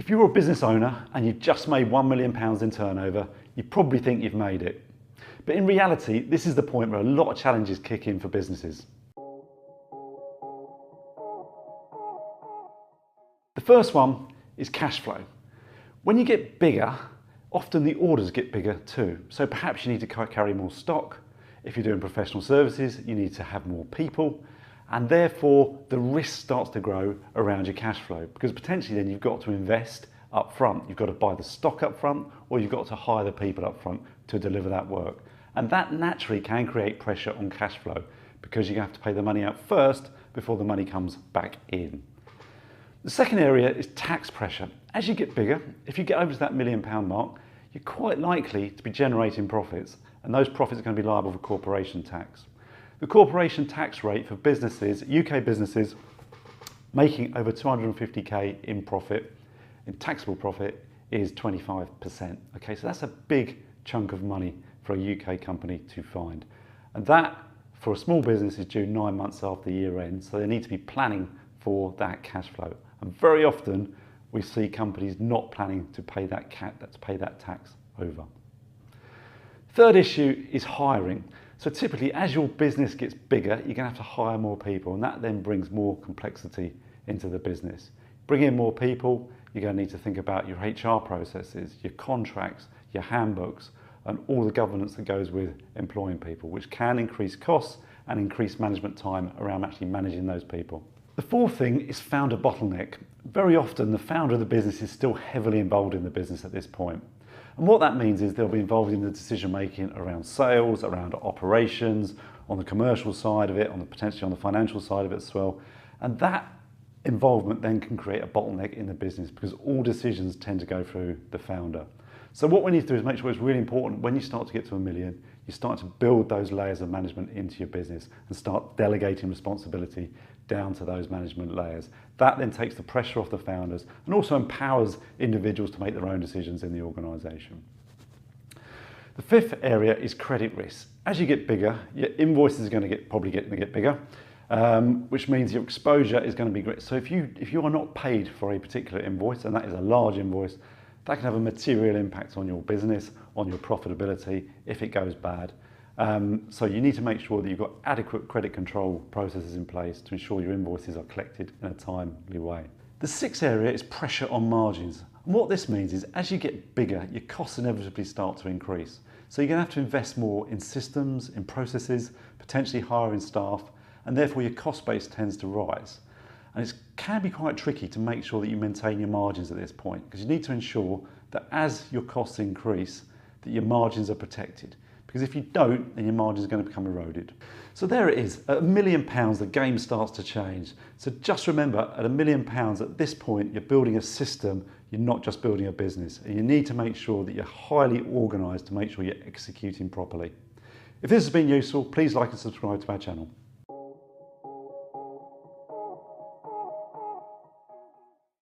If you're a business owner and you've just made £1 million in turnover, you probably think you've made it. But in reality, this is the point where a lot of challenges kick in for businesses. The first one is cash flow. When you get bigger, often the orders get bigger too. So perhaps you need to carry more stock. If you're doing professional services, you need to have more people. And therefore, the risk starts to grow around your cash flow, because potentially then you've got to invest up front. You've got to buy the stock up front, or you've got to hire the people up front to deliver that work. And that naturally can create pressure on cash flow, because you have to pay the money out first before the money comes back in. The second area is tax pressure. As you get bigger, if you get over to that £1 million mark, you're quite likely to be generating profits, and those profits are going to be liable for corporation tax. The corporation tax rate for businesses, UK businesses, making over 250k in profit, in taxable profit, is 25%. Okay, so that's a big chunk of money for a UK company to find. And that, for a small business, is due 9 months after the year end, so they need to be planning for that cash flow. And very often, we see companies not planning to pay that tax over. Third issue is hiring. So typically, as your business gets bigger, you're going to have to hire more people, and that then brings more complexity into the business. Bring in more people, you're going to need to think about your HR processes, your contracts, your handbooks, and all the governance that goes with employing people, which can increase costs and increase management time around actually managing those people. The fourth thing is founder bottleneck. Very often, the founder of the business is still heavily involved in the business at this point. And what that means is they'll be involved in the decision making around sales, around operations, on the commercial side of it, potentially on the financial side of it as well. And that involvement then can create a bottleneck in the business, because all decisions tend to go through the founder. So what we need to do is make sure it's really important when you start to get to $1 million, you start to build those layers of management into your business and start delegating responsibility down to those management layers. That then takes the pressure off the founders and also empowers individuals to make their own decisions in the organisation. The fifth area is credit risk. As you get bigger, your invoices are probably going to get bigger, which means your exposure is going to be great. So if you are not paid for a particular invoice, and that is a large invoice, that can have a material impact on your business, on your profitability if it goes bad. So you need to make sure that you've got adequate credit control processes in place to ensure your invoices are collected in a timely way. The sixth area is pressure on margins. And what this means is as you get bigger, your costs inevitably start to increase. So you're going to have to invest more in systems, in processes, potentially hiring staff, and therefore your cost base tends to rise. And it can be quite tricky to make sure that you maintain your margins at this point, because you need to ensure that as your costs increase, that your margins are protected. Because if you don't, then your margins are going to become eroded. So there it is, at £1 million, the game starts to change. So just remember, at £1 million, at this point, you're building a system, you're not just building a business. And you need to make sure that you're highly organised to make sure you're executing properly. If this has been useful, please like and subscribe to our channel.